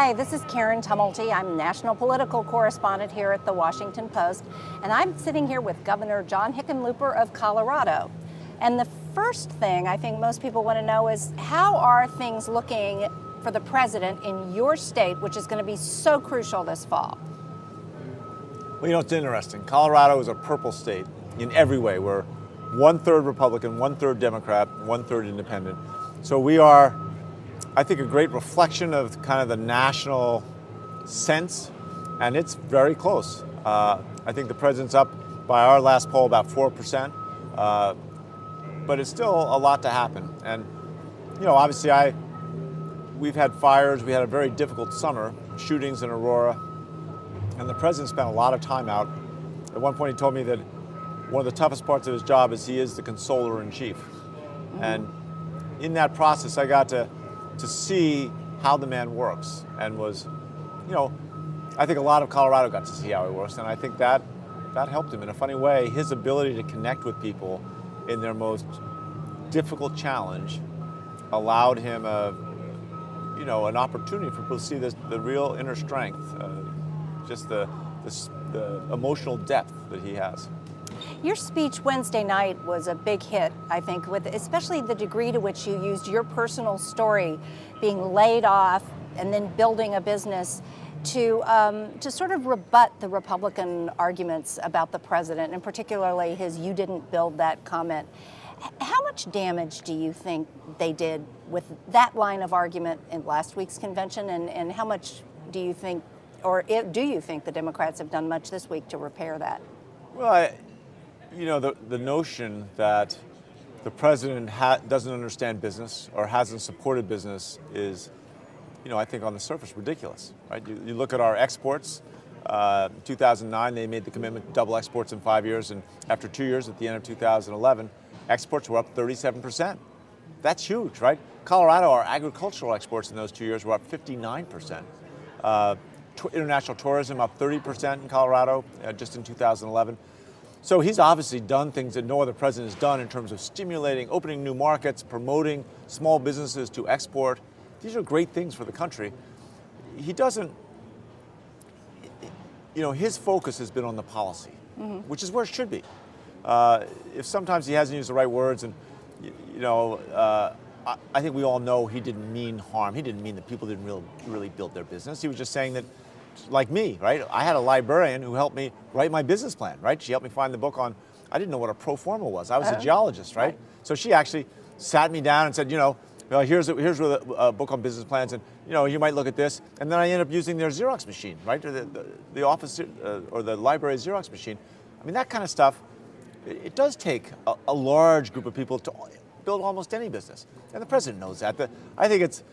Hi, this is Karen Tumulty. I'm national political correspondent here at the Washington Post, and I'm sitting here with Governor John Hickenlooper of Colorado. And the first thing I think most people want to know is, how are things looking for the president in your state, which is going to be so crucial this fall? Well, you know, it's interesting. Colorado is a purple state in every way. We're 1/3 Republican, 1/3 Democrat, 1/3 independent. So we are, I think, a great reflection of kind of the national sense, and it's very close. I think the president's up by our last poll about 4%, but it's still a lot to happen. And, you know, obviously we've had fires, we had a very difficult summer, shootings in Aurora, and the president spent a lot of time out. At one point he told me that one of the toughest parts of his job is he is the consoler in chief. And in that process, I got to see how the man works, and was, you know, I think a lot of Colorado got to see how he works, and I think that helped him in a funny way. His ability to connect with people in their most difficult challenge allowed him an opportunity for people to see the real inner strength, just the emotional depth that he has. Your speech Wednesday night was a big hit, I think, with especially the degree to which you used your personal story, being laid off and then building a business, to sort of rebut the Republican arguments about the president, and particularly his "you didn't build that" comment. How much damage do you think they did with that line of argument in last week's convention, and how much do you think, or do you think the Democrats have done much this week to repair that? Well, the notion that the president doesn't understand business or hasn't supported business is, I think on the surface ridiculous, right? You look at our exports. In 2009, they made the commitment to double exports in 5 years, and after 2 years, at the end of 2011, exports were up 37%. That's huge, right? Colorado, our agricultural exports in those 2 years were up 59%. International tourism up 30% in Colorado just in 2011. So he's obviously done things that no other president has done in terms of stimulating, opening new markets, promoting small businesses to export. These are great things for the country. He doesn't, his focus has been on the policy, which is where it should be. If sometimes he hasn't used the right words, and, I think we all know he didn't mean harm. He didn't mean that people didn't really build their business. He was just saying that, like me, right? I had a librarian who helped me write my business plan, right? She helped me find the book on, I didn't know what a pro forma was. I was a geologist, right? So she actually sat me down and said, here's a book on business plans, and you might look at this. And then I ended up using their Xerox machine, right? The office or the library Xerox machine. I mean, that kind of stuff, it does take a large group of people to build almost any business. And the president knows that. I think it's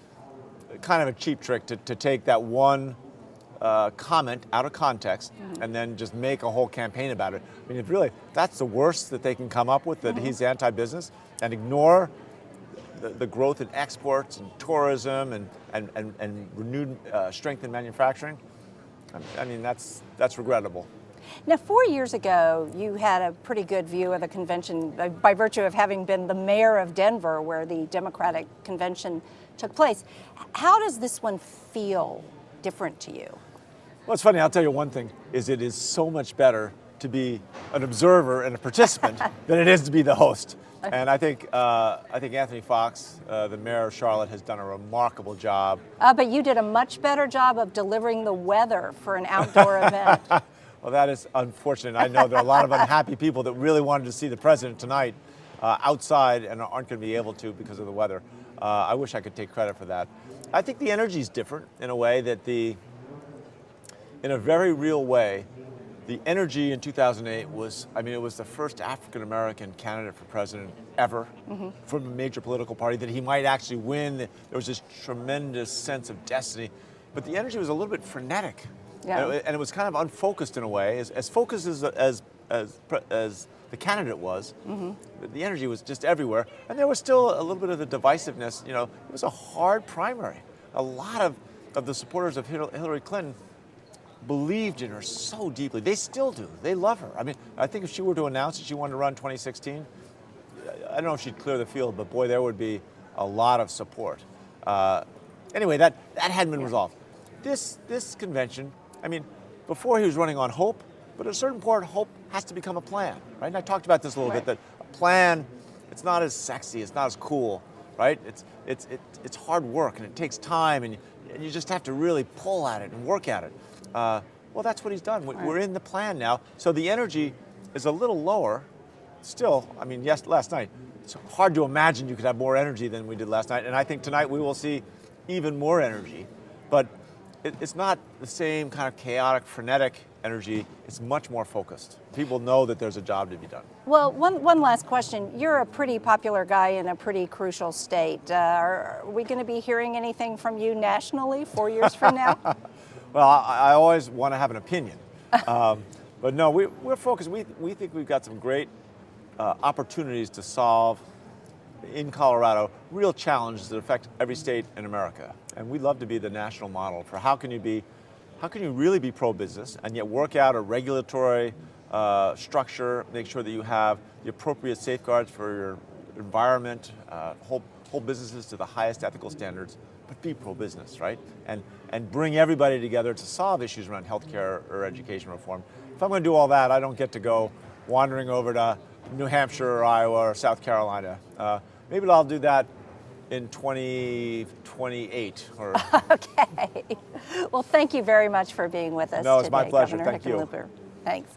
kind of a cheap trick to take that one comment out of context and then just make a whole campaign about it. I mean, if really that's the worst that they can come up with, that he's anti-business, and ignore the growth in exports and tourism and renewed strength in manufacturing, I mean, that's regrettable. Now, 4 years ago, you had a pretty good view of the convention by virtue of having been the mayor of Denver, where the Democratic convention took place. How does this one feel different to you? Well, it's funny. I'll tell you one thing, is it is so much better to be an observer and a participant than it is to be the host. And I think Anthony Fox, the mayor of Charlotte, has done a remarkable job. But you did a much better job of delivering the weather for an outdoor event. Well, that is unfortunate. I know there are a lot of unhappy people that really wanted to see the president tonight outside and aren't going to be able to because of the weather. I wish I could take credit for that. I think the energy is different in a way that in a very real way, the energy in 2008 was, it was the first African-American candidate for president ever from a major political party, that he might actually win. There was this tremendous sense of destiny, but the energy was a little bit frenetic. Yeah. And it was kind of unfocused in a way, as focused as the candidate was. The energy was just everywhere, and there was still a little bit of the divisiveness. It was a hard primary. A lot of the supporters of Hillary Clinton believed in her so deeply. They still do. They love her. I mean, I think if she were to announce that she wanted to run 2016, I don't know if she'd clear the field, but boy, there would be a lot of support. Anyway, that hadn't been resolved. this convention, I mean, before he was running on hope, but at a certain point, hope has to become a plan, right? And I talked about this a little bit, that a plan, it's not as sexy, it's not as cool, right? It's hard work and it takes time, and you just have to really pull at it and work at it. Well, that's what he's done. We're in the plan now, so the energy is a little lower. Still, I mean, yes, last night, it's hard to imagine you could have more energy than we did last night, and I think tonight we will see even more energy, but it's not the same kind of chaotic, frenetic energy. It's much more focused. People know that there's a job to be done. Well, one last question. You're a pretty popular guy in a pretty crucial state. Are we going to be hearing anything from you nationally 4 years from now? Well, I always want to have an opinion. But no, we're focused. We think we've got some great opportunities to solve in Colorado real challenges that affect every state in America. And we'd love to be the national model for how can you really be pro-business and yet work out a regulatory structure, make sure that you have the appropriate safeguards for your environment, hold businesses to the highest ethical standards, but be pro-business, right? And bring everybody together to solve issues around healthcare or education reform. If I'm going to do all that, I don't get to go wandering over to New Hampshire or Iowa or South Carolina. Maybe I'll do that in 2028. Or Okay. Well, thank you very much for being with us today. No, it's my pleasure. Governor Thank you. Hickenlooper. Thanks.